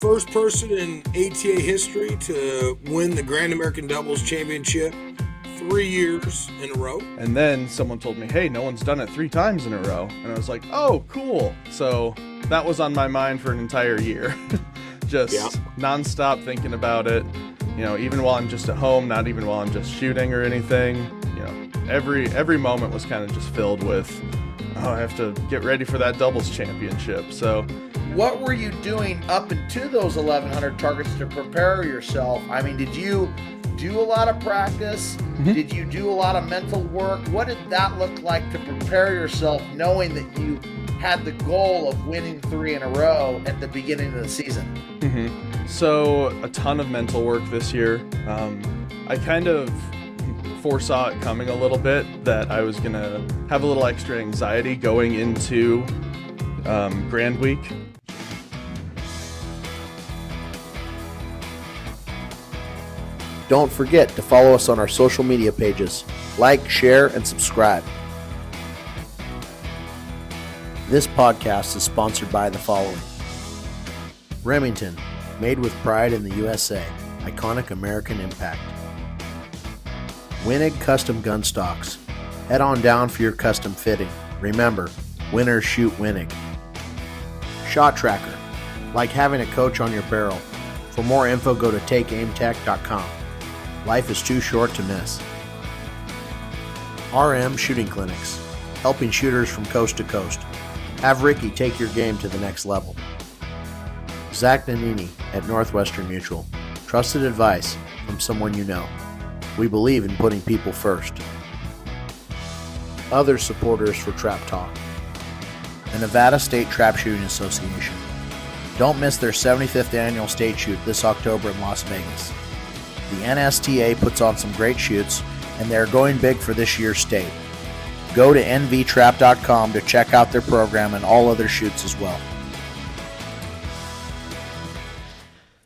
First person in ATA history to win the Grand American Doubles Championship 3 years in a row. And then someone told me, hey, no one's done it 3 times in a row. And I was like, oh, cool. So that was on my mind for an entire year. Just nonstop thinking about it. You know, even while I'm just at home, not even while I'm just shooting or anything. You know, every moment was kind of just filled with, oh, I have to get ready for that doubles championship. So what were you doing up into those 1,100 targets to prepare yourself? I mean, did you do a lot of practice? Mm-hmm. Did you do a lot of mental work? What did that look like to prepare yourself, knowing that you had the goal of winning 3 in a row at the beginning of the season? Mm-hmm. So a ton of mental work this year. I kind of foresaw it coming a little bit that I was going to have a little extra anxiety going into Grand Week. Don't forget to follow us on our social media pages. Like, share, and subscribe. This podcast is sponsored by the following. Remington, made with pride in the USA. Iconic American impact. Wenig Custom Gun Stocks. Head on down for your custom fitting. Remember, winners shoot Wenig. Shot Tracker. Like having a coach on your barrel. For more info, go to takeaimtech.com. Life is too short to miss. RM Shooting Clinics, helping shooters from coast to coast. Have Ricky take your game to the next level. Zach Nannini at Northwestern Mutual, trusted advice from someone you know. We believe in putting people first. Other supporters for Trap Talk. The Nevada State Trapshooting Association. Don't miss their 75th annual state shoot this October in Las Vegas. The NSTA puts on some great shoots, and they're going big for this year's state. Go to nvtrap.com to check out their program and all other shoots as well.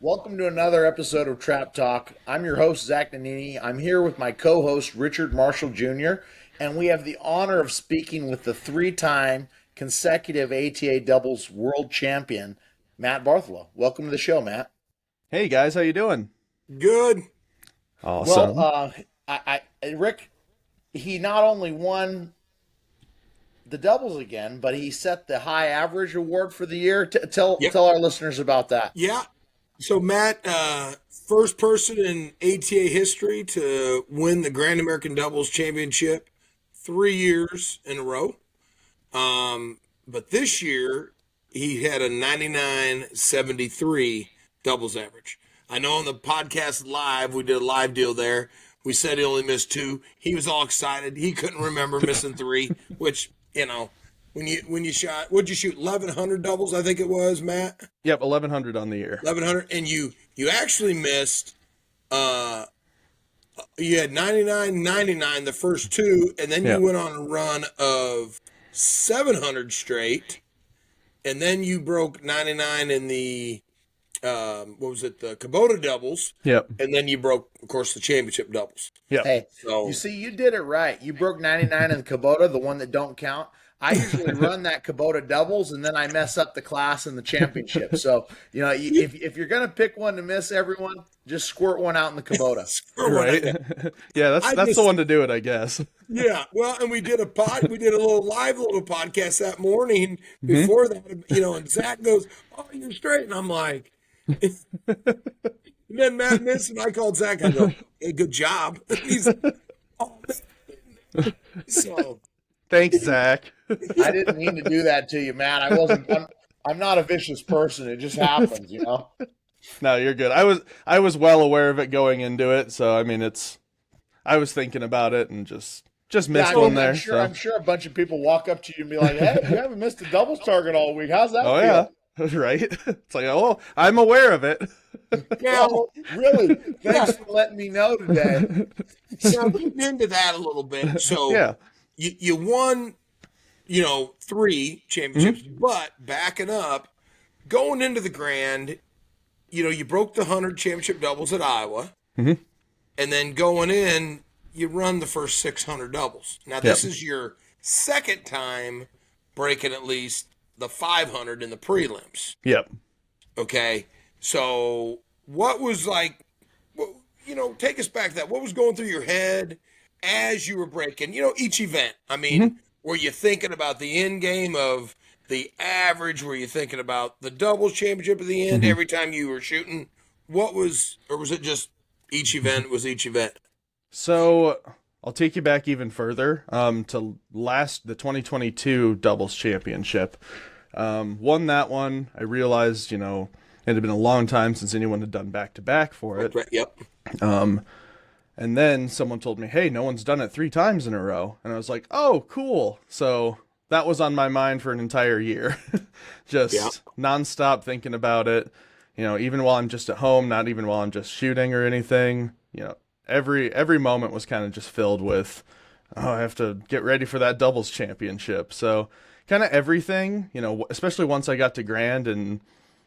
Welcome to another episode of Trap Talk. I'm your host, Zach Nannini. I'm here with my co-host, Richard Marshall Jr., and we have the honor of speaking with the 3-time consecutive ATA doubles world champion, Matt Bartholow. Welcome to the show, Matt. Hey, guys, how you doing? Good. Awesome. Well, Rick, he not only won the doubles again, but he set the high average award for the year. Tell our listeners about that. Yeah. So, Matt, first person in ATA history to win the Grand American Doubles Championship 3 years in a row. But this year, he had a 99.73 doubles average. I know on the podcast live, we did a live deal there. We said he only missed 2. He was all excited. He couldn't remember missing 3, which, you know, when you shot, what'd you shoot? 1,100 doubles, I think it was, Matt? Yep, 1,100 on the year. 1,100, and you actually missed, you had 99 the first 2, and then you went on a run of 700 straight, and then you broke 99 in the the Kubota doubles. Yep. And then you broke, of course, the championship doubles. Yep. Hey, you see, you did it right. You broke 99 in the Kubota, the one that don't count. I usually run that Kubota doubles, and then I mess up the class in the championship. So, you know, if you're going to pick one to miss, everyone, just squirt one out in the Kubota. Right. Yeah, that's the one to do it, I guess. Yeah. Well, and we did a little podcast that morning before that, you know, and Zach goes, "Oh, you're straight." And I'm like, and then Matt missed, and I called Zach. I go, "Hey, good job." He's oh, man. So thanks, Zach. I didn't mean to do that to you, Matt. I'm not a vicious person. It just happens, you know. No, you're good. I was well aware of it going into it, so I mean, I was thinking about it and just missed one there. I'm sure a bunch of people walk up to you and be like, "Hey, you haven't missed a doubles target all week. How's that feel?" Yeah. Right? It's like, oh, I'm aware of it. Yeah, well, really. Thanks for letting me know today. So getting into that a little bit. So you won, you know, 3 championships, but backing up, going into the Grand, you know, you broke the 100 championship doubles at Iowa, and then going in, you run the first 600 doubles. Now, this is your second time breaking at least the 500 in the prelims. Yep. Okay. So what was like, take us back to that. What was going through your head as you were breaking, each event? I mean, were you thinking about the end game of the average? Were you thinking about the doubles championship at the end every time you were shooting? Or was it just each event was each event? So I'll take you back even further to the 2022 doubles championship. Won that one. I realized, it had been a long time since anyone had done back-to-back for it. Yep. And then someone told me, hey, no one's done it 3 times in a row. And I was like, oh, cool. So that was on my mind for an entire year. Just nonstop thinking about it. Even while I'm just at home, not even while I'm just shooting or anything. Every moment was kind of just filled with, I have to get ready for that doubles championship. So kind of everything, especially once I got to Grand and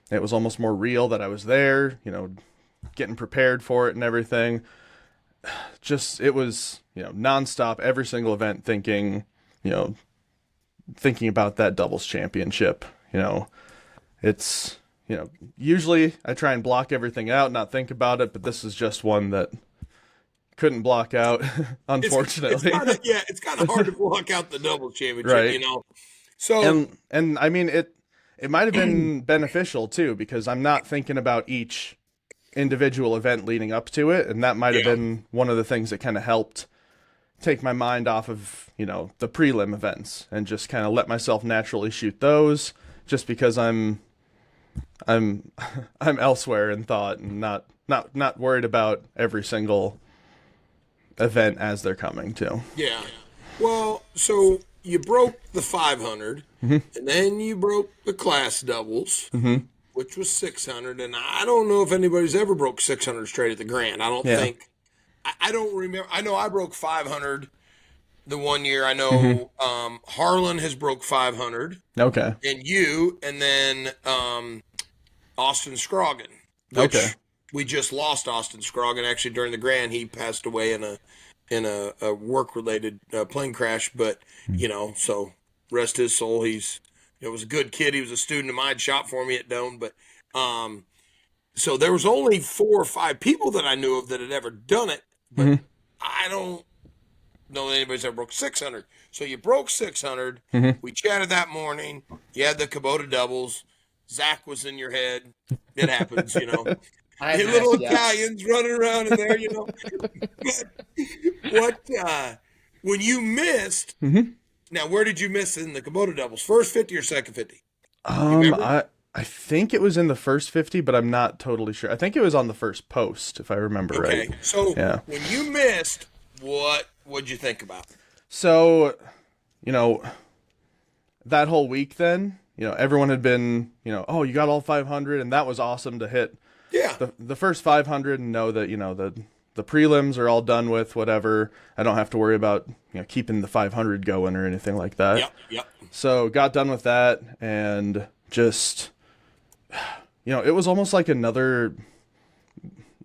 it was almost more real that I was there, getting prepared for it and everything. Just, it was, nonstop, every single event thinking about that doubles championship. It's, usually I try and block everything out, not think about it, but this is just one that couldn't block out, unfortunately. It's kind of hard to block out the doubles championship, right. So, and I mean, it might have been beneficial too, because I'm not thinking about each individual event leading up to it, and that might have been one of the things that kind of helped take my mind off of the prelim events and just kind of let myself naturally shoot those, just because I'm elsewhere in thought and not worried about every single event as they're coming too. Yeah. Well, so you broke the 500, and then you broke the class doubles, which was 600, and I don't know if anybody's ever broke 600 straight at the Grand. I don't think. I don't remember. I know I broke 500 the one year. I know Harlan has broke 500. Okay. And then Austin Scroggin. Okay. We just lost Austin Scroggin actually during the Grand. He passed away in a work-related plane crash, but so rest his soul. It was a good kid. He was a student of mine, shot for me at Doane, but so there was only 4 or 5 people that I knew of that had ever done it, but I don't know that anybody's ever broke 600. So you broke 600. We chatted that morning. You had the Kubota doubles. Zach was in your head. It happens, The little Italians running around in there, when you missed, now where did you miss in the Kubota doubles? First 50 or second 50? I think it was in the first 50, but I'm not totally sure. I think it was on the first post, if I remember right. Okay, so when you missed, what'd you think about? So, that whole week then, everyone had been, oh, you got all 500, and that was awesome to hit the first 500 and know that, the prelims are all done with, whatever. I don't have to worry about, keeping the 500 going or anything like that. Yep. So got done with that and just, it was almost like another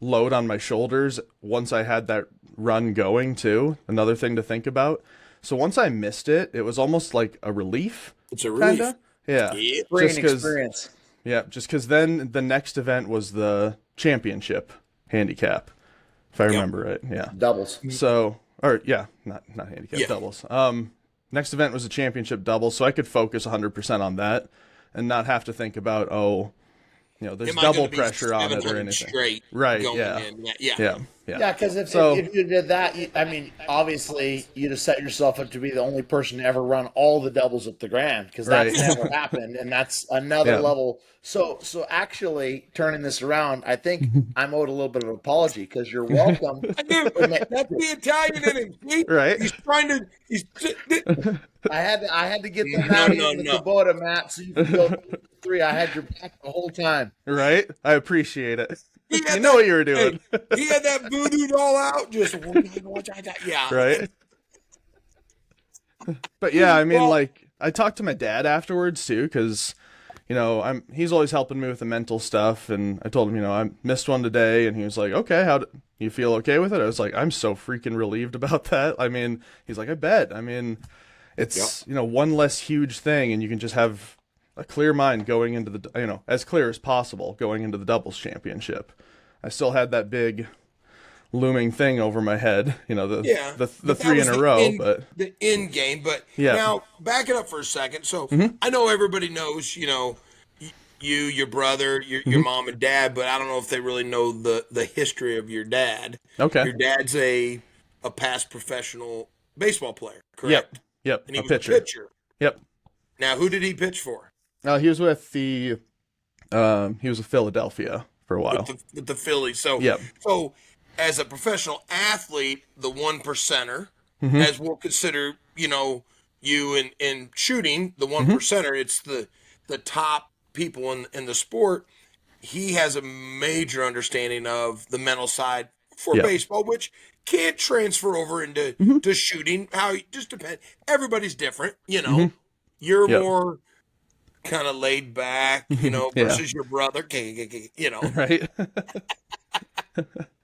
load on my shoulders once I had that run going too. Another thing to think about. So once I missed it, it was almost like a relief. It's a relief. Kinda. Yeah. Brain experience. Yeah, just because then the next event was the championship handicap, if I remember right. Yeah. Doubles. So, not handicap, doubles. Next event was a championship doubles, so I could focus 100% on that and not have to think about, there's double pressure on it or anything. Right, yeah. Yeah, because if you did that, obviously you'd have set yourself up to be the only person to ever run all the doubles at the Grand, because that's never happened, and that's another level. So actually, turning this around, I think I'm owed a little bit of an apology, because you're welcome. That's the Italian in him. See? Right. He's trying to. I had to get the Kubota, Matt, so you can go 3. I had your back the whole time. Right. I appreciate it. You know what you were doing. He had that voodoo doll out. Just right. But I talked to my dad afterwards too, because he's always helping me with the mental stuff, and I told him I missed one today, and he was like, okay, how do you feel okay with it? I was like, I'm so freaking relieved about that. He's like, I bet. It's one less huge thing, and you can just have a clear mind going into the, as clear as possible going into the doubles championship. I still had that big looming thing over my head, the three in a row, but the end game. But yeah. Now back it up for a second. So I know everybody knows, your brother, your mom and dad, but I don't know if they really know the history of your dad. Okay. Your dad's a past professional baseball player, correct? Yep. And he was a pitcher. Yep. Now, who did he pitch for? He was with he was with Philadelphia for a while. With the Phillies. So, yep. So, as a professional athlete, the one percenter, as we'll consider, you in shooting, the one percenter, it's the top people in the sport. He has a major understanding of the mental side for baseball, which can't transfer over into to shooting. How it just depends. Everybody's different, You're more kind of laid back, versus your brother, Right.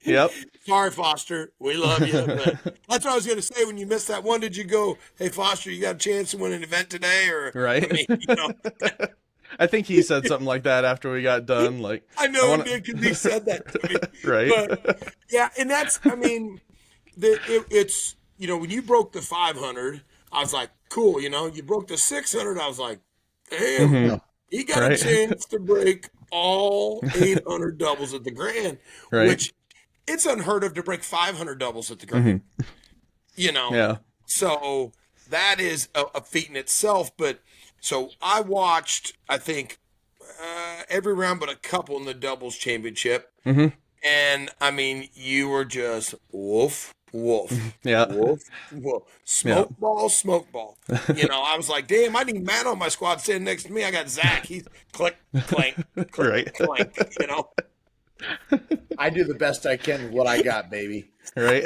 Yep. Sorry, Foster. We love you. But that's what I was going to say. When you missed that one, did you go, hey, Foster, you got a chance to win an event today? Or right. I mean, I think he said something like that after we got done. Like I know he did because he said that to me. Right. But, yeah, and that's, I mean, it's, when you broke the 500, I was like, cool. You broke the 600, I was like, damn, he got a chance to break all 800 doubles at the Grand, which it's unheard of to break 500 doubles at the Grand. Yeah. So that is a feat in itself. But so I watched, I think, every round but a couple in the doubles championship. And I mean, you were just woof. Yeah. Woof. Smoke ball. I was like, damn, I need Matt on my squad sitting next to me. I got Zach. He's click, clank, click, clank, I do the best I can with what I got, baby. Right.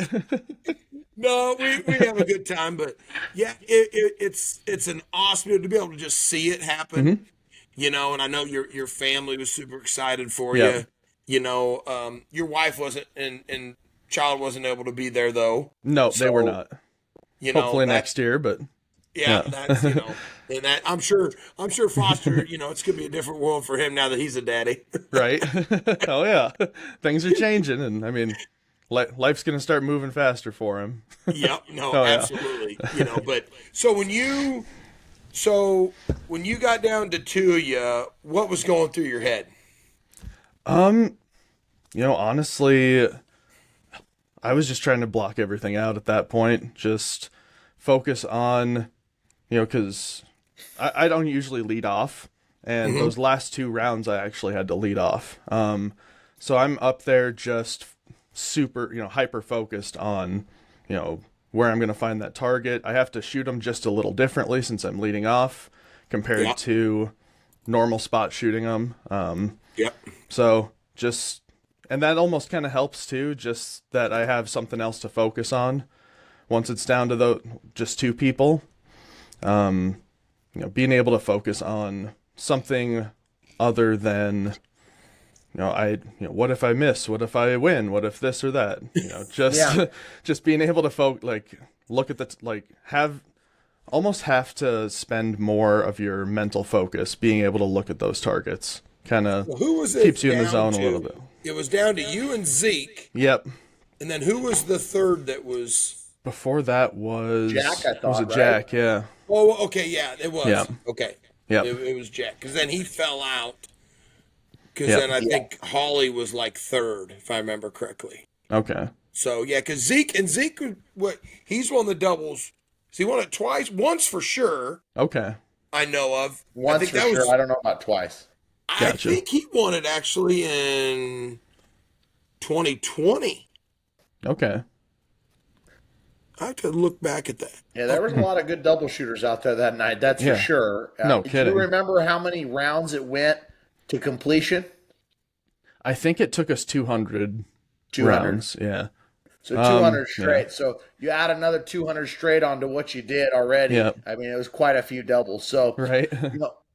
No, we have a good time, but yeah, it's an awesome to be able to just see it happen. And I know your family was super excited for you. Your wife wasn't and child wasn't able to be there though. No, they were not. Hopefully next year, but that's and that I'm sure Foster, it's gonna be a different world for him now that he's a daddy. Right. Oh yeah, things are changing, and I mean, life's gonna start moving faster for him. Yep. No, absolutely. But so when you got down to two of you, what was going through your head? Honestly, I was just trying to block everything out at that point. Just focus on, because I don't usually lead off. And those last two rounds, I actually had to lead off. So I'm up there just super, hyper focused on, where I'm going to find that target. I have to shoot them just a little differently since I'm leading off compared to normal spot shooting them. So just... And that almost kind of helps too, just that I have something else to focus on once it's down to just two people. Being able to focus on something other than, what if I miss? What if I win? What if this or that? Just being able to look at almost have to spend more of your mental focus being able to look at those targets. Kind of keeps you in the zone a little bit. It was down to you and Zeke. Yep. And then who was the third that was? Before that was Jack, I thought. Was it Jack? Yeah. Oh, okay, yeah, it was. Yeah. Okay. Yeah. It was Jack, because then he fell out. Because then I think Holly was like third, if I remember correctly. Okay. So yeah, because Zeke, he's won the doubles. He won it twice, once for sure. Okay. I know of. Once for sure. I don't know about twice. Gotcha. I think he won it actually in 2020. Okay. I have to look back at that. Yeah, there was a lot of good double shooters out there that night. That's for sure. No kidding. Do you remember how many rounds it went to completion? I think it took us 200 rounds. Yeah. So 200 straight. So you add another 200 straight onto what you did already. Yep. I mean, it was quite a few doubles. So right.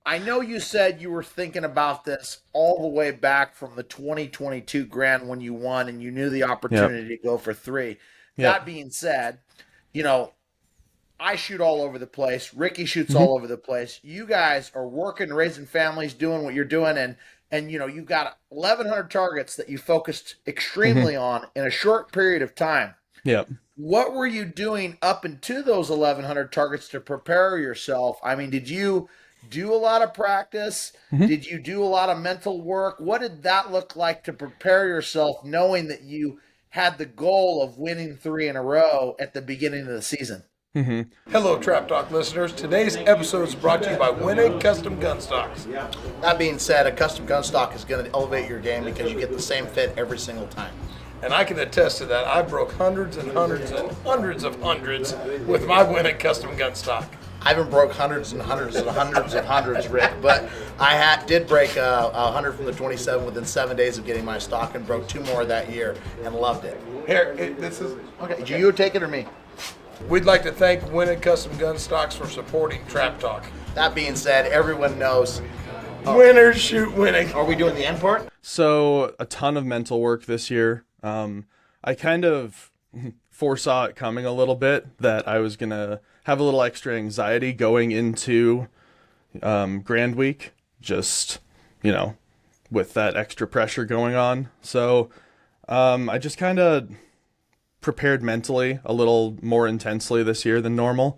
I know you said you were thinking about this all the way back from the 2022 Grand when you won and you knew the opportunity to go for three. That being said, I shoot all over the place. Ricky shoots all over the place. You guys are working, raising families, doing what you're doing, and you've got 1,100 targets that you focused extremely on in a short period of time. Yeah. What were you doing up into those 1,100 targets to prepare yourself? I mean, did you do a lot of practice? Did you do a lot of mental work? What did that look like to prepare yourself, knowing that you had the goal of winning 3 in a row at the beginning of the season? Hello, Trap Talk listeners. Today's episode is brought to you by Wenig Custom Gun Stocks. That being said, a custom gun stock is going to elevate your game because you get the same fit every single time. And I can attest to that. I broke hundreds and hundreds and hundreds of hundreds with my Wenig Custom Gun Stock. I haven't broke hundreds and hundreds and hundreds of hundreds, Rick, but I did break 100 from the 27 within 7 days of getting my stock, and broke 2 more that year and loved it. Here, this is... Okay, do you take it or me? We'd like to thank Wenig Custom Gun Stocks for supporting Trap Talk. That being said, everyone knows. Winners shoot Wenig. Are we doing the end part? So a ton of mental work this year. I kind of foresaw it coming a little bit, that I was going to have a little extra anxiety going into Grand Week, just, with that extra pressure going on. So I just kind of prepared mentally a little more intensely this year than normal.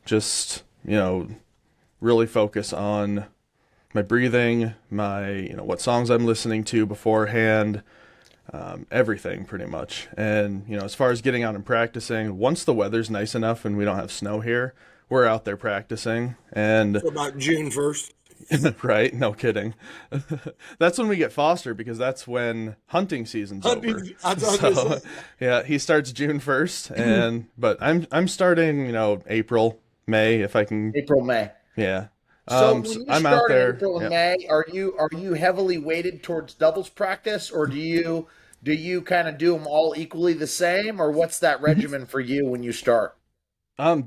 Just, really focus on my breathing, my, what songs I'm listening to beforehand, everything pretty much. And, as far as getting out and practicing, once the weather's nice enough and we don't have snow here, we're out there practicing. And so about June 1st. Right? No kidding. That's when we get Foster, because that's when hunting season's over. So, yeah, he starts June 1st, but I'm starting, April, May, if I can. April, May. Yeah. So when you I'm start out there. in April and May, are you heavily weighted towards doubles practice, or do you kind of do them all equally the same, or what's that regimen for you when you start?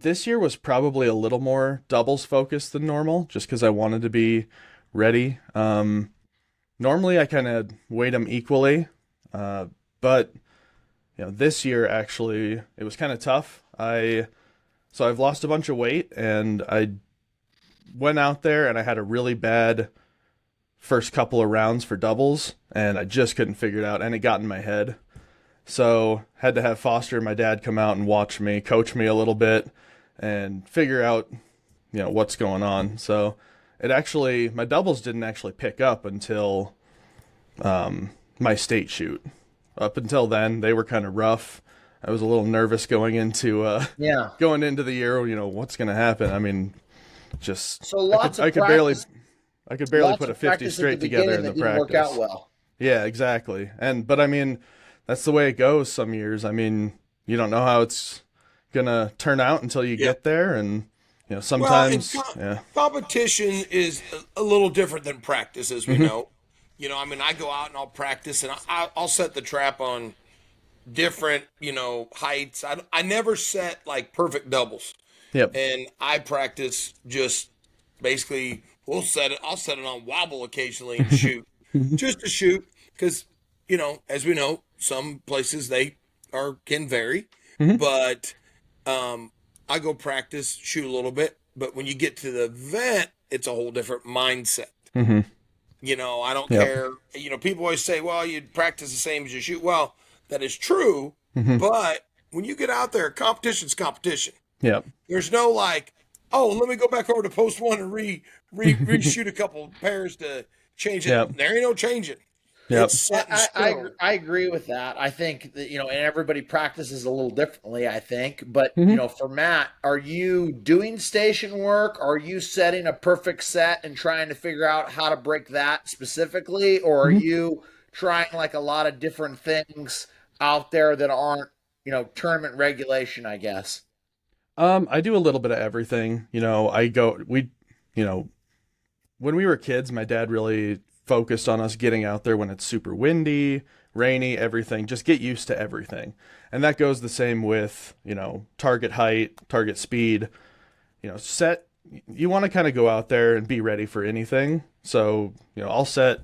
This year was probably a little more doubles focused than normal, just because I wanted to be ready. Normally I kind of weight them equally, but this year actually it was kind of tough. So I've lost a bunch of weight, and I went out there and I had a really bad first couple of rounds for doubles, and I just couldn't figure it out, and it got in my head. So had to have Foster and my dad come out and watch me, coach me a little bit, and figure out, what's going on. So my doubles didn't actually pick up until my state shoot. Up until then, they were kind of rough. I was a little nervous going into the year. What's going to happen? I mean, just so lots I of could practice, barely put a 50 straight together in the practice. Work out well. Yeah, exactly. But I mean, that's the way it goes some years. I mean, you don't know how it's going to turn out until you get there. And, sometimes competition is a little different than practice, as we know. I go out and I'll practice, and I'll set the trap on different, heights. I never set like perfect doubles. Yep. And I practice just basically, I'll set it on wobble occasionally and shoot. Just to shoot, because, as we know, some places can vary, but I go practice, shoot a little bit, but when you get to the event, it's a whole different mindset. I don't care. People always say, well, you practice the same as you shoot. Well, that is true, but when you get out there, competition's competition. Yep. There's no like, oh, let me go back over to post one and reshoot a couple pairs to change it. Yep. There ain't no changing. Yep. I agree with that. I think that, and everybody practices a little differently, I think. But, for Matt, are you doing station work? Are you setting a perfect set and trying to figure out how to break that specifically? Or are you trying like a lot of different things out there that aren't, tournament regulation, I guess? I do a little bit of everything. When we were kids, my dad really focused on us getting out there when it's super windy, rainy, everything. Just get used to everything. And that goes the same with, target height, target speed, you want to kind of go out there and be ready for anything. So, I'll set,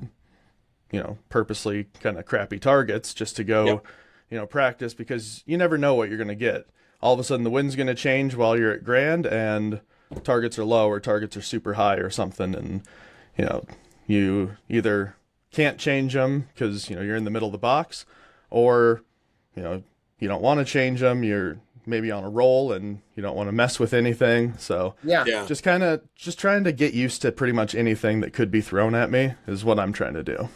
purposely kind of crappy targets just to go, practice, because you never know what you're going to get. all of a sudden the wind's going to change while you're at Grand and targets are low or targets are super high or something. And, you either can't change them because, you're in the middle of the box, or, you don't want to change them. You're maybe on a roll and you don't want to mess with anything. So just trying to get used to pretty much anything that could be thrown at me is what I'm trying to do.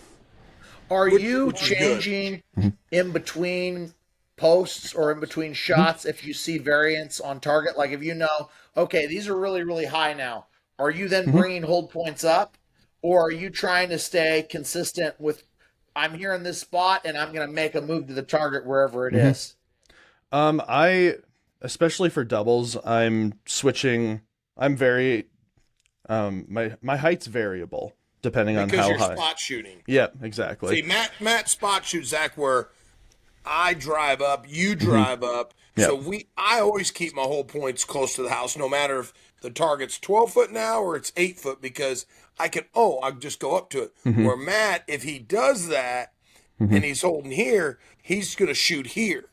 Are you changing in between posts or in between shots if you see variance on target? Like if okay, these are really, really high now, are you then bringing hold points up, or are you trying to stay consistent with, I'm here in this spot and I'm going to make a move to the target wherever it is? Especially for doubles, I'm switching. I'm very, my height's variable depending on how high. Because you're spot shooting. Yeah, exactly. See, Matt spot shoots, Zach, where I drive up, you drive up. Yep. So I always keep my whole points close to the house, no matter if the target's 12 foot now or it's 8 foot, because I just go up to it. Where Matt, if he does that and he's holding here, he's going to shoot here.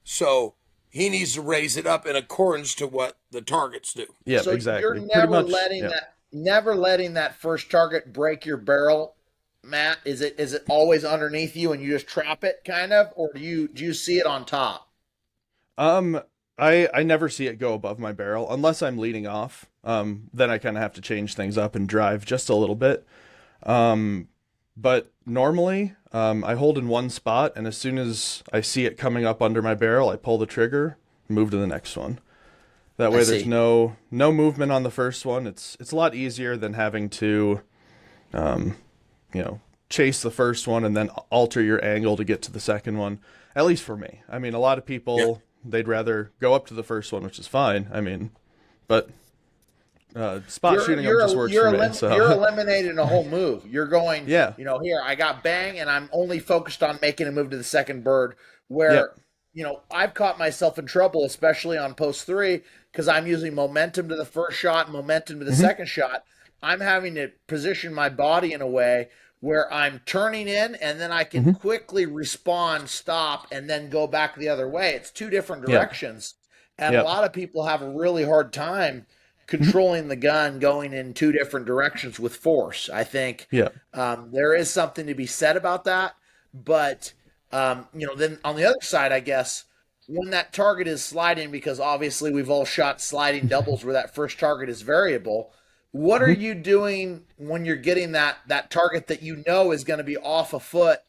So he needs to raise it up in accordance to what the targets do. Yeah, so exactly. You're never letting that first target break your barrel, Matt. Is it always underneath you and you just trap it kind of, or do you see it on top? I never see it go above my barrel unless I'm leading off. Then I kind of have to change things up and drive just a little bit. But normally, I hold in one spot, and as soon as I see it coming up under my barrel, I pull the trigger, move to the next one. That way there's no movement on the first one. It's a lot easier than having to, chase the first one and then alter your angle to get to the second one, at least for me. I mean, a lot of people, they'd rather go up to the first one, which is fine. I mean, but spot shooting just works for me. So. You're eliminating a whole move. You're going, here, I got bang, and I'm only focused on making a move to the second bird, where, I've caught myself in trouble, especially on post 3, because I'm using momentum to the first shot and momentum to the second shot. I'm having to position my body in a way where I'm turning in, and then I can quickly respond, stop, and then go back the other way. It's two different directions. And a lot of people have a really hard time controlling the gun going in two different directions with force. I think there is something to be said about that. But, then on the other side, I guess, when that target is sliding, because obviously we've all shot sliding doubles where that first target is variable, what are you doing when you're getting that target that is going to be off a foot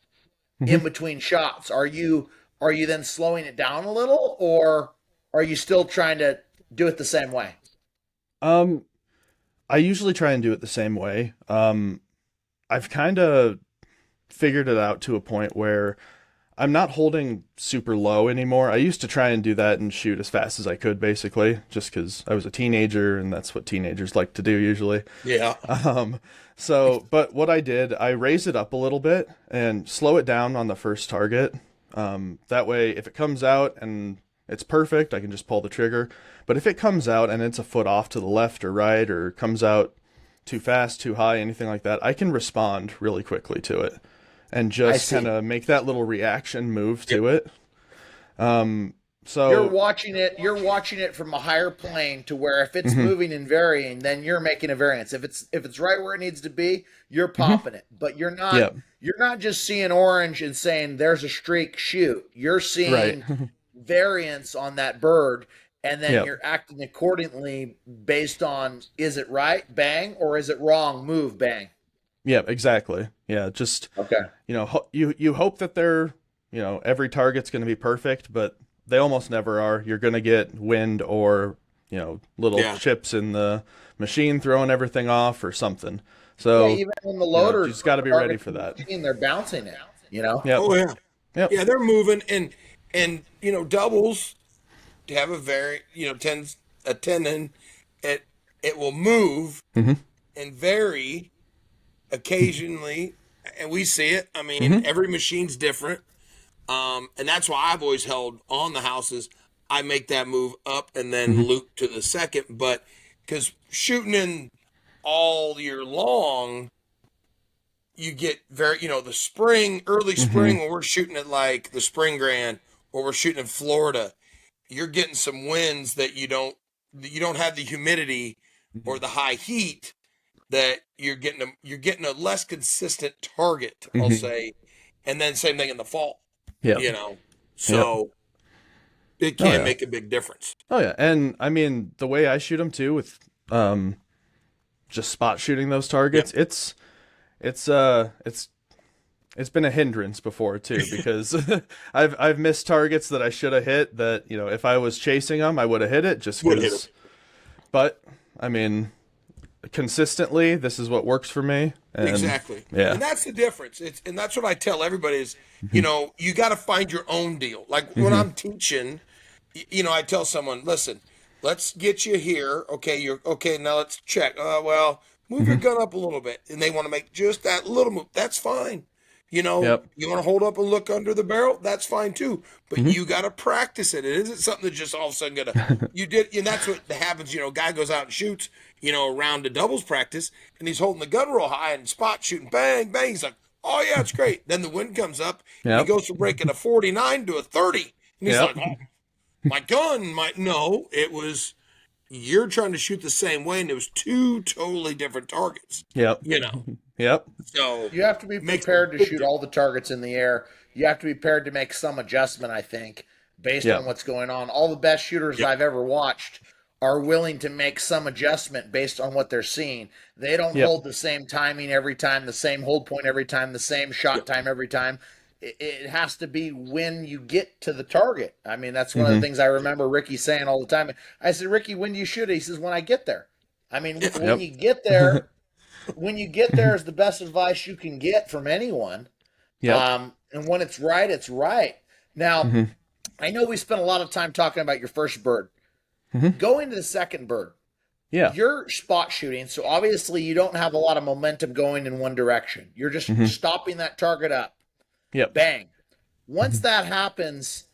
in between shots? Are you then slowing it down a little, or are you still trying to do it the same way? I usually try and do it the same way. I've kind of figured it out to a point where I'm not holding super low anymore. I used to try and do that and shoot as fast as I could, basically, just because I was a teenager and that's what teenagers like to do usually. Yeah. But what I did, I raised it up a little bit and slow it down on the first target. That way, if it comes out and it's perfect, I can just pull the trigger. But if it comes out and it's a foot off to the left or right, or comes out too fast, too high, anything like that, I can respond really quickly to it and just kind of make that little reaction move to it. So you're watching it from a higher plane to where if it's moving and varying, then you're making a variance. If it's right where it needs to be, you're popping it. But you're not just seeing orange and saying there's a streak, shoot. You're seeing variance on that bird, and then you're acting accordingly based on, is it right, bang, or is it wrong, move, bang. Yeah, exactly. Yeah, just you hope that they're, every target's going to be perfect, but they almost never are. You're going to get wind or, little chips in the machine throwing everything off or something. So even when the loaders, you just got to be ready for that. They're bouncing it, Yep. Oh yeah. Yep. Yeah, they're moving, and doubles have a very, a tendon, it will move and vary occasionally, and we see it. I mean, every machine's different. And that's why I've always held on the houses. I make that move up and then loop to the second, but because shooting in all year long, you get very, the spring, early spring, when we're shooting at like the Spring Grand, or we're shooting in Florida, you're getting some winds that you don't have the humidity or the high heat, that you're getting a less consistent target, I'll say. And then same thing in the fall. Yeah. So it can make a big difference. Oh yeah. And I mean, the way I shoot them too, with just spot shooting those targets, it's been a hindrance before too, because I've missed targets that I should have hit, that, if I was chasing them, I would have hit it just because. But I mean, consistently, this is what works for me. And, exactly. Yeah. And that's the difference. And that's what I tell everybody is, you got to find your own deal. Like when I'm teaching, I tell someone, listen, let's get you here. Okay, now let's check. Move your gun up a little bit. And they want to make just that little move. That's fine. You want to hold up and look under the barrel? That's fine too. But you got to practice it. It isn't something that just all of a sudden you did. And that's what happens. Guy goes out and shoots, around a doubles practice, and he's holding the gun real high and spot shooting, bang, bang. He's like, oh yeah, it's great. Then the wind comes up, and he goes from breaking a 49 to a 30. And he's like, oh, my gun, no, it was, you're trying to shoot the same way, and it was two totally different targets. Yep. Yep. So you have to be prepared to shoot all the targets in the air. You have to be prepared to make some adjustment, I think, based on what's going on. All the best shooters I've ever watched are willing to make some adjustment based on what they're seeing. They don't hold the same timing every time, the same hold point every time, the same shot time every time. It has to be when you get to the target. I mean, that's one of the things I remember Ricky saying all the time. I said, Ricky, when do you shoot it? He says, when I get there. I mean, when you get there, is the best advice you can get from anyone. Yeah. And when it's right, it's right. Now, I know we spent a lot of time talking about your first bird. Going to the second bird. Yeah. You're spot shooting, so obviously you don't have a lot of momentum going in one direction. You're just stopping that target up. Yep. Bang. Once that happens,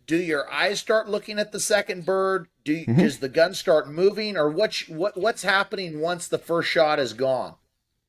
do your eyes start looking at the second bird? Does the gun start moving, or what's happening once the first shot is gone?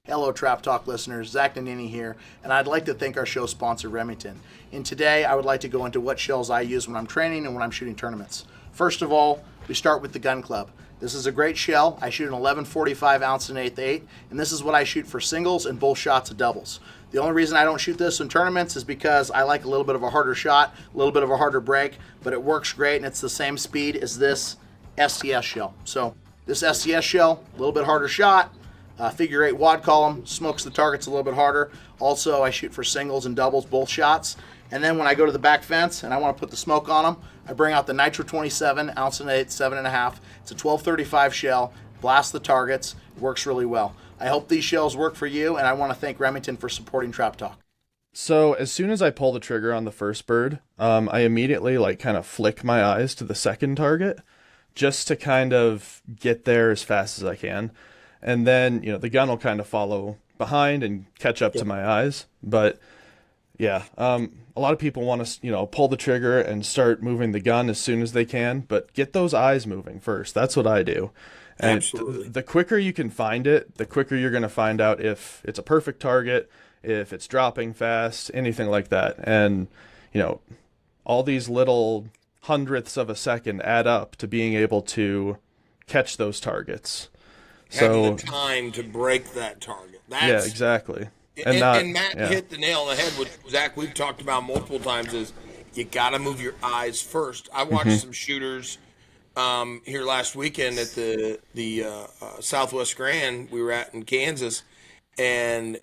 Hello, Trap Talk listeners. Zach Nannini here, and I'd like to thank our show sponsor, Remington. And today, I would like to go into what shells I use when I'm training and when I'm shooting tournaments. First of all, we start with the gun club. This is a great shell. I shoot an 1145 ounce and 1/8, and this is what I shoot for singles and both shots of doubles. The only reason I don't shoot this in tournaments is because I like a little bit of a harder shot, a little bit of a harder break, but it works great, and it's the same speed as this STS shell. So this STS shell, a little bit harder shot, figure 8 wad column, smokes the targets a little bit harder. Also, I shoot for singles and doubles, both shots. And then when I go to the back fence and I want to put the smoke on them, I bring out the Nitro 27 ounce and 1/8, 7.5. It's a 1235 shell, blast the targets, it works really well. I hope these shells work for you, and I want to thank Remington for supporting Trap Talk. So as soon as I pull the trigger on the first bird, I immediately kind of flick my eyes to the second target, just to kind of get there as fast as I can. And then, the gun will kind of follow behind and catch up to my eyes. But yeah, a lot of people want to, pull the trigger and start moving the gun as soon as they can, but get those eyes moving first. That's what I do. And Absolutely. The quicker you can find it, the quicker you're going to find out if it's a perfect target, if it's dropping fast, anything like that. And, all these little hundredths of a second add up to being able to catch those targets. Having the time to break that target. Yeah, exactly. And Matt hit the nail on the head, which Zach, we've talked about multiple times, is you got to move your eyes first. I watched some shooters here last weekend at the Southwest Grand we were at in Kansas, and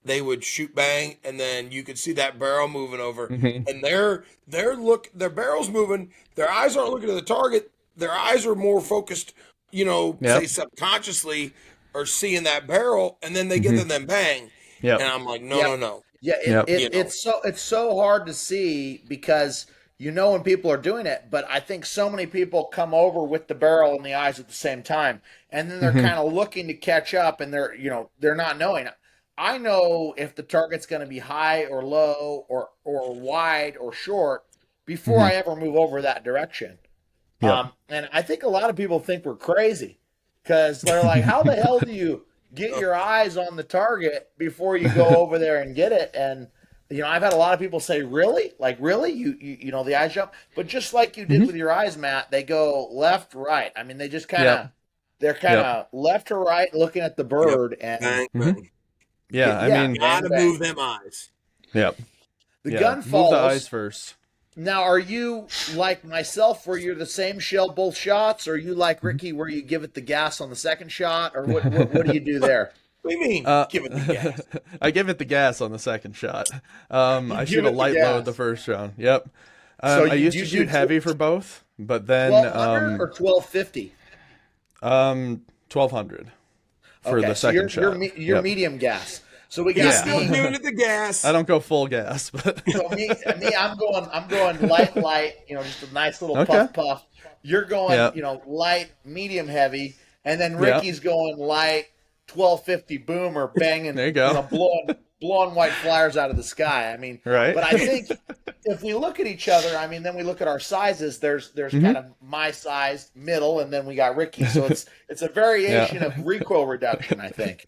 they would shoot bang, and then you could see that barrel moving over, and their barrel's moving, their eyes aren't looking at the target, their eyes are more focused, say subconsciously, or seeing that barrel, and then they get to them bang. Yep. And I'm like, no. Yeah, it's so hard to see because when people are doing it, but I think so many people come over with the barrel and the eyes at the same time, and then they're kind of looking to catch up, and they're not knowing. I know if the target's going to be high or low or wide or short before I ever move over that direction. Yep. And I think a lot of people think we're crazy because they're like, how the hell do you get your eyes on the target before you go over there and get it? And I've had a lot of people say, really? Like, really? You know, the eyes jump? But just like you did with your eyes, Matt, they go left, right. I mean, they just kind of, they're kind of left to right looking at the bird. And yeah, I mean, gotta move them eyes. Yep. The gun falls. Move the eyes first. Now, are you like myself where you're the same shell both shots, or are you like Ricky where you give it the gas on the second shot, or what do you do there? What do you mean? Give it the gas. I give it the gas on the second shot. I shoot a light load the first round. Yep. So I used to shoot heavy for both, but then 1200 or 1250. 1200 for the second shot. You're medium gas. So we got still doing it the gas. I don't go full gas, but so me, I'm going light. You know, just a nice little puff. You're going, light, medium, heavy, and then Ricky's going light, 1250 boomer, banging. There you go. Blowing white flyers out of the sky. I mean, right. But I think if we look at each other, I mean, then we look at our sizes. There's kind of my size, middle, and then we got Ricky. So it's a variation of recoil reduction, I think.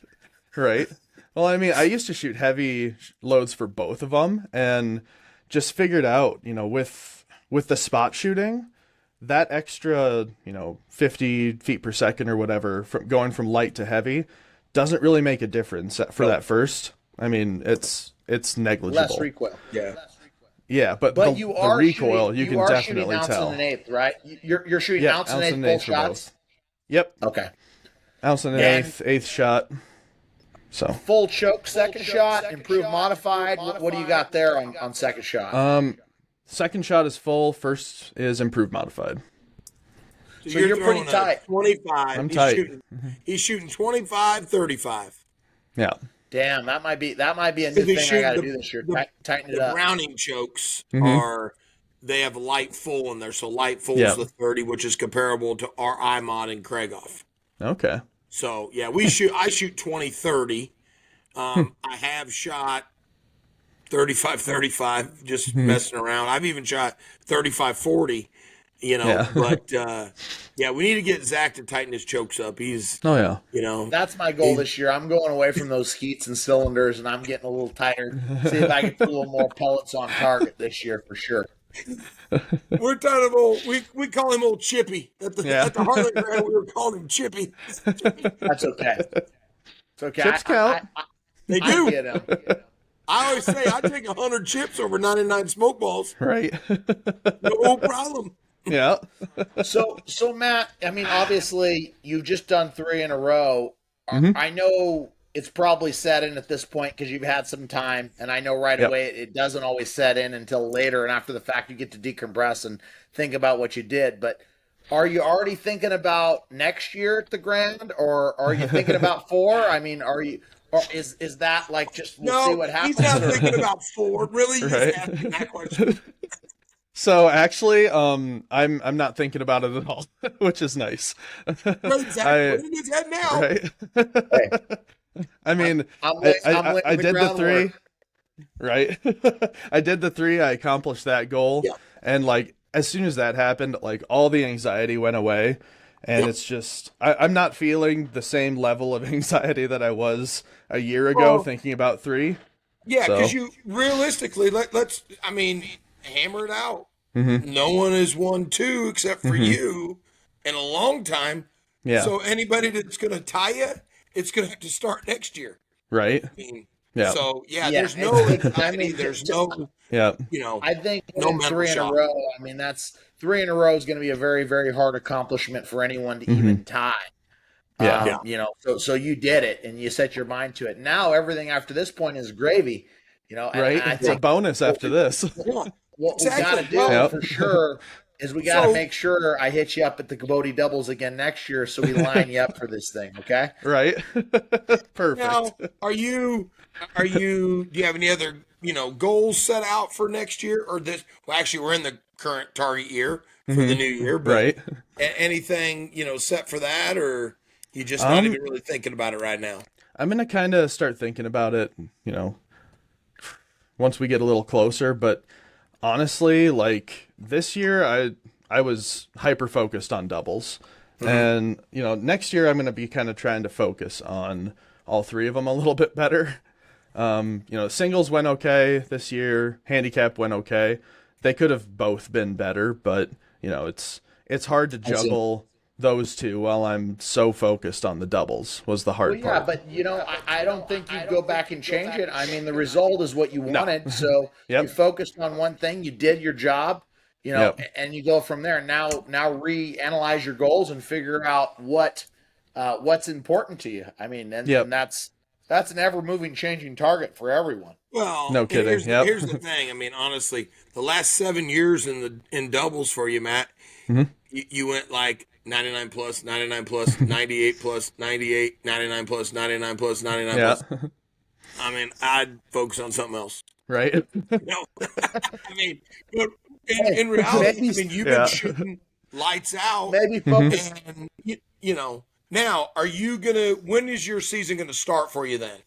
Right. Well, I mean, I used to shoot heavy loads for both of them, and just figured out, with the spot shooting, that extra, 50 feet per second or whatever, from going from light to heavy, doesn't really make a difference for that first. I mean, it's negligible. Less recoil. Yeah. Yeah, but the recoil, you can definitely tell. tell. Ounce and an eighth, right? You're shooting ounce and an eighth both shots? Both. Yep. Okay. Ounce and an eighth shot. So full choke second shot, improved modified. What do you got there on second shot? Second shot is full. First is improved modified. So you're pretty tight. 25. I'm tight. He's shooting 25, 35. Yeah. Damn, that might be a new thing I got to do this year. Tighten it up. The Browning chokes they have light full in there, so light full is the 30, which is comparable to our iMod and Krieghoff. Okay. So yeah, I shoot 20-30. I have shot 35-35, just messing around. I've even shot 35-40, but we need to get Zach to tighten his chokes up. He's that's my goal this year. I'm going away from those heats and cylinders, and I'm getting a little tighter. See if I can put a little more pellets on target this year for sure. We're kind of old. We call him old Chippy at the Harley Grand. We were calling him Chippy. That's okay. It's okay. Chips count. They do. I get him. I always say I take 100 chips over 99 smoke balls. Right. No problem. Yeah. So Matt, I mean, obviously you've just done 3 in a row. I know it's probably set in at this point because you've had some time, and I know away it doesn't always set in until later and after the fact you get to decompress and think about what you did. But are you already thinking about next year at the Grand, or are you thinking about 4? I mean, are you? Or is that like just we'll see what happens? He's not thinking about 4. Really, he's asking that question. So actually, I'm not thinking about it at all, which is nice. Right, exactly. Put it in his head now. Right. Hey. I mean, I did the 3, right? I did the 3. I accomplished that goal, and like as soon as that happened, like all the anxiety went away, and it's just I'm not feeling the same level of anxiety that I was a year ago thinking about 3. Yeah, because you realistically let's hammer it out. No one has won 2 except for you in a long time. Yeah. So anybody that's going to tie you, it's going to have to start next year. Right. I mean, so there's no anxiety. There's no. Yeah. I think no 3 in a row. I mean, that's 3 in a row is going to be a very, very hard accomplishment for anyone to even tie. So you did it and you set your mind to it. Now everything after this point is gravy. Right. It's a bonus after this. What we got to do for sure is we got to make sure I hit you up at the Caboti doubles again next year, so we line you up for this thing. Okay. Right. Perfect. Now, do you have any other, goals set out for next year or this? Well, actually we're in the current target year for the new year, but anything, set for that, or you just not even really thinking about it right now? I'm going to kind of start thinking about it, once we get a little closer, but honestly, like this year, I was hyper focused on doubles, and next year I'm going to be kind of trying to focus on all 3 of them a little bit better. Singles went okay this year. Handicap went okay. They could have both been better, but it's hard to juggle those two while I'm so focused on the doubles was the hard part. But I don't think you'd go back and change it. I mean, the result is what you wanted. No. So you focused on one thing, you did your job, and you go from there. Now reanalyze your goals and figure out what's important to you. I mean, and that's an ever-moving, changing target for everyone. Well, no kidding. Here's the thing. I mean, honestly, the last 7 years in doubles for you, Matt, you went like 99 plus, 99 plus, 98 plus, 98, 99 plus, 99 plus, 99 plus. I mean, I'd focus on something else. Right? I mean, but in reality, you've been shooting lights out. Maybe focus. And, now, when is your season going to start for you then?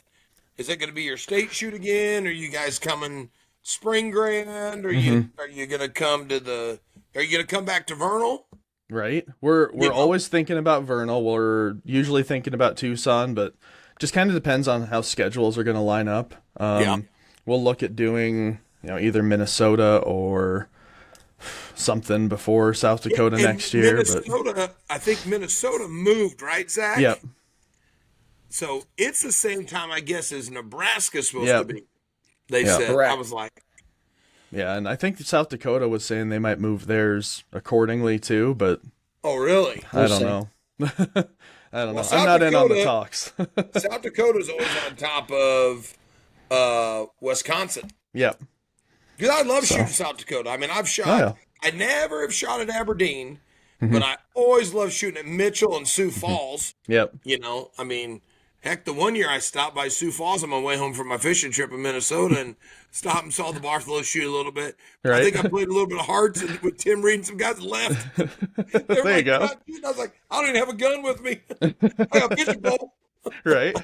Is it going to be your state shoot again? Are you guys coming spring grand? Are you going to come back to Vernal? Right. We're always thinking about Vernal. We're usually thinking about Tucson, but just kind of depends on how schedules are going to line up. We'll look at doing, either Minnesota or something before South Dakota next year. I think Minnesota moved, right, Zach? Yep. So it's the same time, I guess, as Nebraska's supposed to be. They said. Correct. I was like. Yeah, and I think South Dakota was saying they might move theirs accordingly too, but oh, really? I don't know. I don't know. I'm not in on the talks. South Dakota's always on top of Wisconsin. Yep. Because I love shooting South Dakota. I mean, I've shot. Oh, yeah. I never have shot at Aberdeen, but I always love shooting at Mitchell and Sioux Falls. Yep. I mean. Heck, the one year I stopped by Sioux Falls on my way home from my fishing trip in Minnesota and stopped and saw the Bartholow shoot a little bit. Right. I think I played a little bit of hearts with Tim Reed and some guys left. There you go. I was like, I don't even have a gun with me. I got a fishing pole. Right.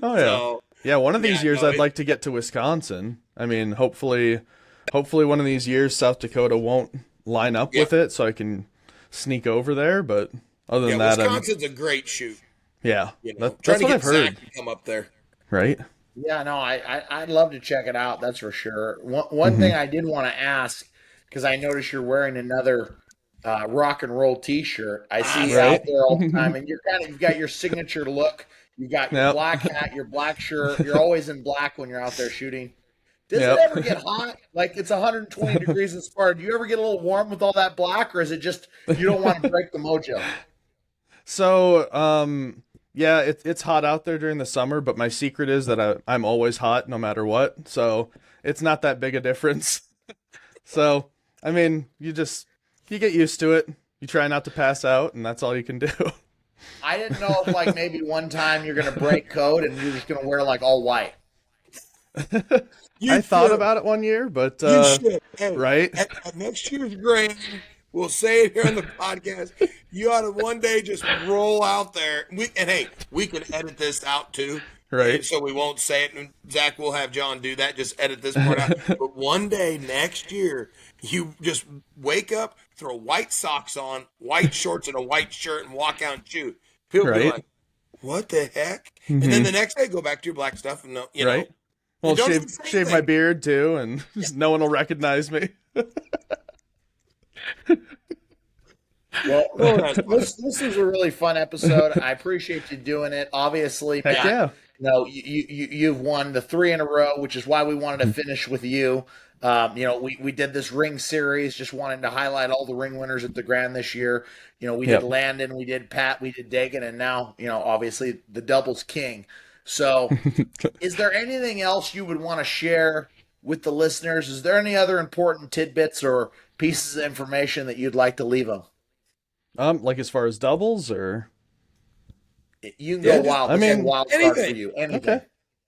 Oh, yeah. So, yeah, one of these years I'd like to get to Wisconsin. I mean, hopefully one of these years South Dakota won't line up with it so I can sneak over there. But other than that, Wisconsin's a great shoot. Yeah, that's what I've heard. Zach to come up there, right? Yeah, no, I'd love to check it out. That's for sure. One thing I did want to ask, because I noticed you're wearing another rock and roll T-shirt. I see you out there all the time, and you've got your signature look. You got your black hat, your black shirt. You're always in black when you're out there shooting. Does it ever get hot? Like it's 120 degrees in Sparta. Do you ever get a little warm with all that black, or is it just you don't want to break the mojo? So, yeah, it's hot out there during the summer, but my secret is that I'm always hot no matter what. So it's not that big a difference. So, I mean, you get used to it. You try not to pass out, and that's all you can do. I didn't know if like maybe one time you're going to break code and you're just going to wear like all white. I thought about it one year, but you should. Hey, right? At next year's grand, we'll say it here on the podcast. You ought to one day just roll out there. We can edit this out too. Right. So we won't say it. And Zach will have John do that. Just edit this part out. But one day next year, you just wake up, throw white socks on, white shorts and a white shirt and walk out and shoot. People be like, what the heck? And then the next day, go back to your black stuff and you know. Right. Well, shave my beard too, and no one will recognize me. Well, this was a really fun episode. I appreciate you doing it. Obviously, Matt, you've won the 3 in a row, which is why we wanted to finish with you. We did this ring series, just wanting to highlight all the ring winners at the Grand this year. We did Landon, we did Pat, we did Dagan, and now, obviously the doubles king. So is there anything else you would want to share with the listeners? Is there any other important tidbits or pieces of information that you'd like to leave them? Like as far as doubles, or you can go wild. I mean, wild card for you. Anything. Okay.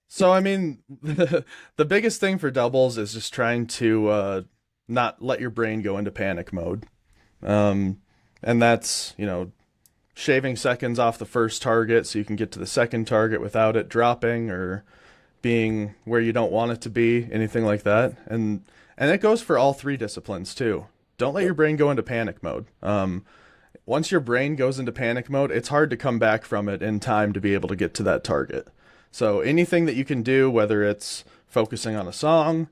So I mean, the biggest thing for doubles is just trying to not let your brain go into panic mode, and that's shaving seconds off the first target so you can get to the second target without it dropping or being where you don't want it to be, anything like that. And it goes for all 3 disciplines too. Don't let your brain go into panic mode. Once your brain goes into panic mode, it's hard to come back from it in time to be able to get to that target. So anything that you can do, whether it's focusing on a song,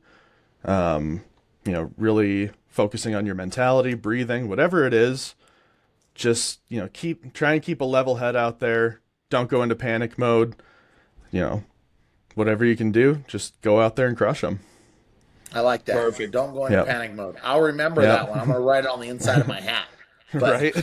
really focusing on your mentality, breathing, whatever it is, just, try and keep a level head out there. Don't go into panic mode. Whatever you can do, just go out there and crush them. I like that. Perfect. Don't go into panic mode. I'll remember that one. I'm going to write it on the inside of my hat. Right.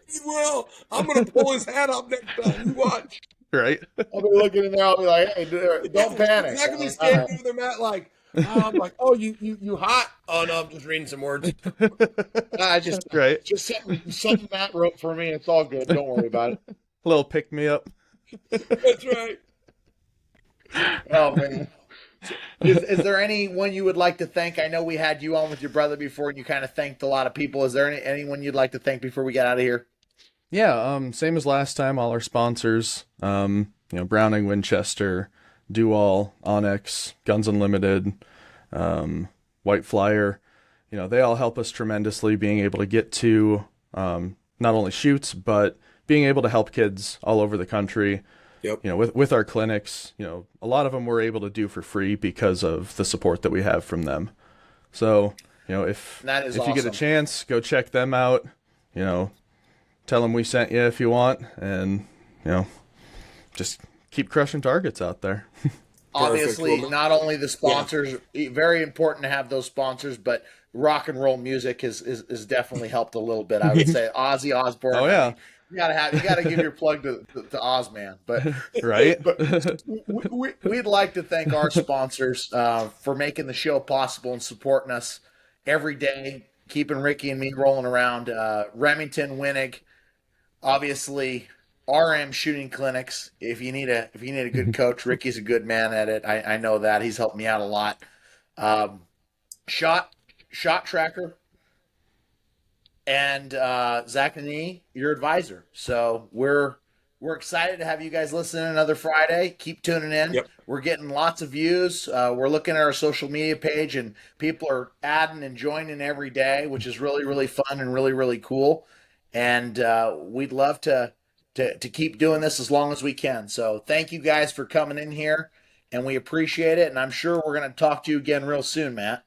He will. I'm going to pull his hat up next time. You watch. Right. I'll be looking in there. I'll be like, hey, don't panic. He's not going to be standing over the mat like, I'm like, oh, you hot? Oh, no, I'm just reading some words. Just set the mat rope for me. It's all good. Don't worry about it. A little pick me up. That's right. Oh, man. Is there anyone you would like to thank? I know we had you on with your brother before, and you kind of thanked a lot of people. Is there anyone you'd like to thank before we get out of here? Yeah, same as last time. All our sponsors, Browning, Winchester, Dual, Onyx, Guns Unlimited, White Flyer. They all help us tremendously, being able to get to not only shoots, but being able to help kids all over the country. Yep. With our clinics, a lot of them we're able to do for free because of the support that we have from them. So, if awesome. You get a chance, go check them out. Tell them we sent you if you want, and just keep crushing targets out there. Obviously, not only the sponsors, very important to have those sponsors, but rock and roll music has definitely helped a little bit. I would say Ozzy Osbourne. Oh yeah. You gotta give your plug to Ozman, but right. But we'd like to thank our sponsors for making the show possible and supporting us every day, keeping Ricky and me rolling around. Remington, Wenig, obviously RM Shooting Clinics. If you need a good coach, Ricky's a good man at it. I know that he's helped me out a lot. Shot Tracker. And Zach and E, your advisor. So we're excited to have you guys listen another Friday. Keep tuning in. Yep. We're getting lots of views. We're looking at our social media page, and people are adding and joining every day, which is really, really fun and really, really cool. And we'd love to keep doing this as long as we can. So thank you guys for coming in here, and we appreciate it. And I'm sure we're going to talk to you again real soon, Matt.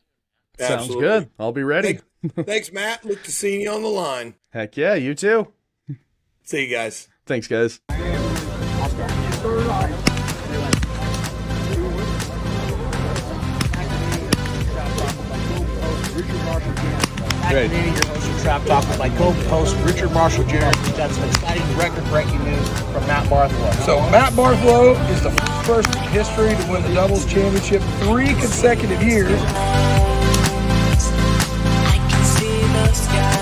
Absolutely. Sounds good. I'll be ready. Thanks, Matt. Look to seeing you on the line. Heck yeah, you too. See you guys. Thanks, guys. Great. Your host of Trap Talk with my co-host Richard Marshall Jr. We've got some exciting record-breaking news from Matt Bartholow. So Matt Bartholow is the first person in history to win the doubles championship 3 consecutive years. I can see the sky.